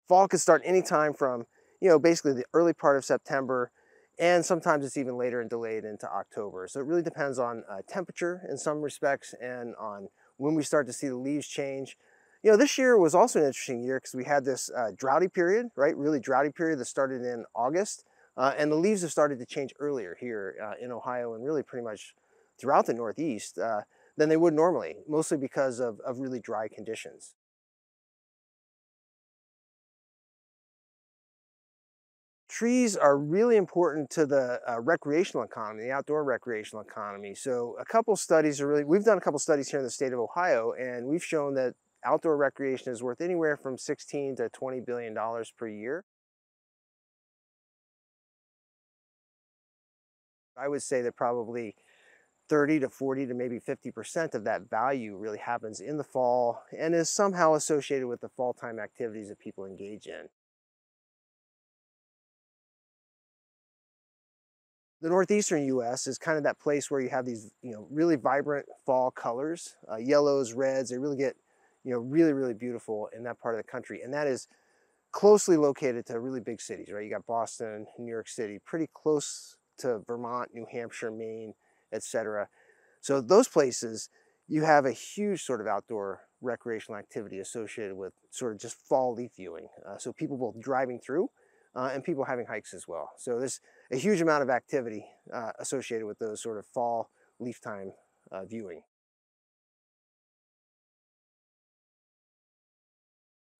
Fall can start anytime from, basically the early part of September, and sometimes it's even later and delayed into October. So it really depends on temperature in some respects and on when we start to see the leaves change. This year was also an interesting year because we had this droughty period, right? Really droughty period that started in August. And the leaves have started to change earlier here in Ohio and really pretty much throughout the Northeast than they would normally, mostly because of really dry conditions. Trees are really important to the recreational economy, the outdoor recreational economy. So we've done a couple studies here in the state of Ohio, and we've shown that outdoor recreation is worth anywhere from 16 to $20 billion per year. I would say that probably 30 to 40 to maybe 50% of that value really happens in the fall and is somehow associated with the fall time activities that people engage in. The northeastern U.S. is kind of that place where you have these, really vibrant fall colors, yellows, reds. They really get, really, really beautiful in that part of the country. And that is closely located to really big cities, right? You got Boston, New York City, pretty close to Vermont, New Hampshire, Maine, etc. So those places, you have a huge sort of outdoor recreational activity associated with sort of just fall leaf viewing. So people both driving through and people having hikes as well. So there's a huge amount of activity associated with those sort of fall leaf time viewing.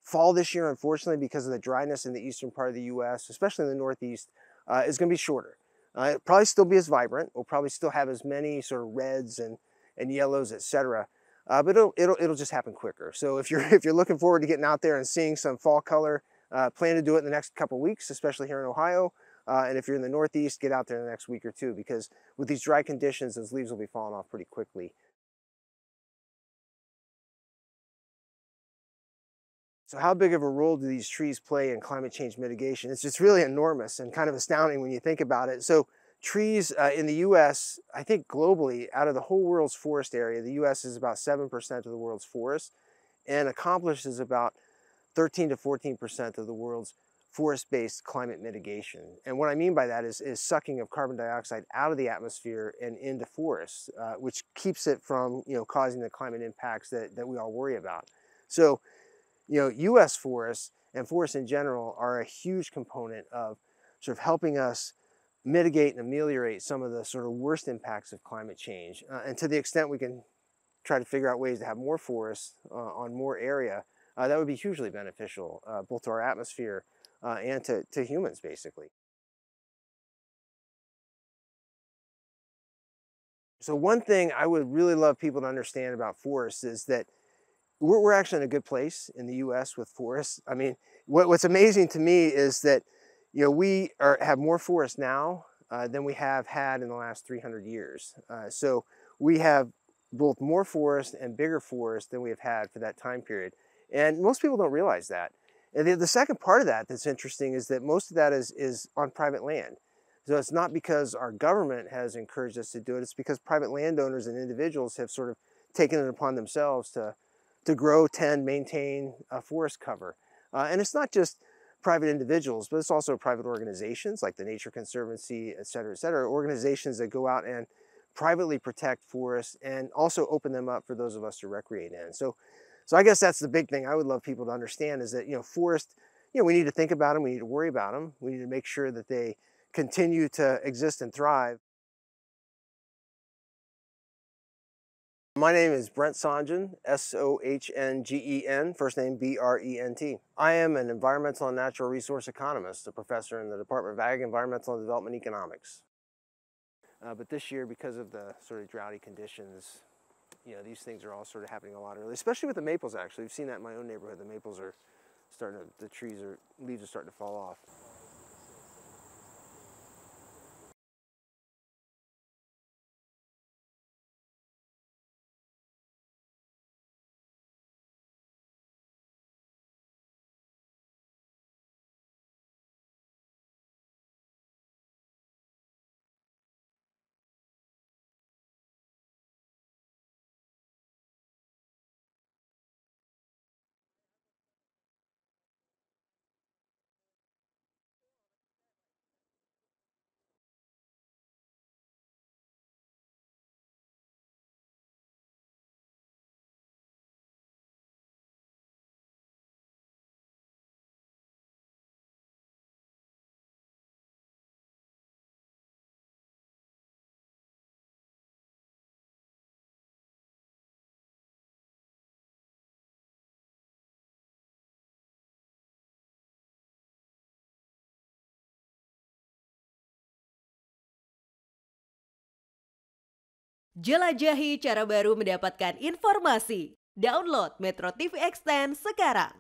Fall this year, unfortunately, because of the dryness in the eastern part of the U.S., especially in the Northeast, is going to be shorter. It'll probably still be as vibrant. We'll probably still have as many sort of reds and yellows, etc. But it'll just happen quicker. So if you're if you're looking forward to getting out there and seeing some fall color, plan to do it in the next couple weeks, especially here in Ohio. And if you're in the Northeast, get out there in the next week or two because with these dry conditions, those leaves will be falling off pretty quickly. So how big of a role do these trees play in climate change mitigation? It's just really enormous and kind of astounding when you think about it. So trees in the US, I think globally, out of the whole world's forest area, the US is about 7% of the world's forest and accomplishes about 13 to 14% of the world's forest-based climate mitigation. And what I mean by that is sucking of carbon dioxide out of the atmosphere and into forests, which keeps it from causing the climate impacts that we all worry about. So U.S. forests and forests in general are a huge component of sort of helping us mitigate and ameliorate some of the sort of worst impacts of climate change. And to the extent we can try to figure out ways to have more forests on more area, that would be hugely beneficial, both to our atmosphere and to humans, basically. So one thing I would really love people to understand about forests is that we're actually in a good place in the U.S. with forests. I mean, what's amazing to me is that have more forests now than we have had in the last 300 years. So we have both more forest and bigger forest than we have had for that time period. And most people don't realize that. And the second part of that that's interesting is that most of that is on private land. So it's not because our government has encouraged us to do it, it's because private landowners and individuals have sort of taken it upon themselves to grow, tend, maintain forest cover. And it's not just private individuals, but it's also private organizations like the Nature Conservancy, et cetera, organizations that go out and privately protect forests and also open them up for those of us to recreate in. So I guess that's the big thing I would love people to understand is that, forests, we need to think about them, we need to worry about them, we need to make sure that they continue to exist and thrive. My name is Brent Sohngen, Sohngen, first name Brent. I am an environmental and natural resource economist, a professor in the Department of Ag, Environmental and Development Economics. But this year, because of the sort of droughty conditions, these things are all sort of happening a lot early, especially with the maples actually. We've seen that in my own neighborhood. The maples are starting to, leaves are starting to fall off. Jelajahi cara baru mendapatkan informasi. Download Metro TV Extend sekarang.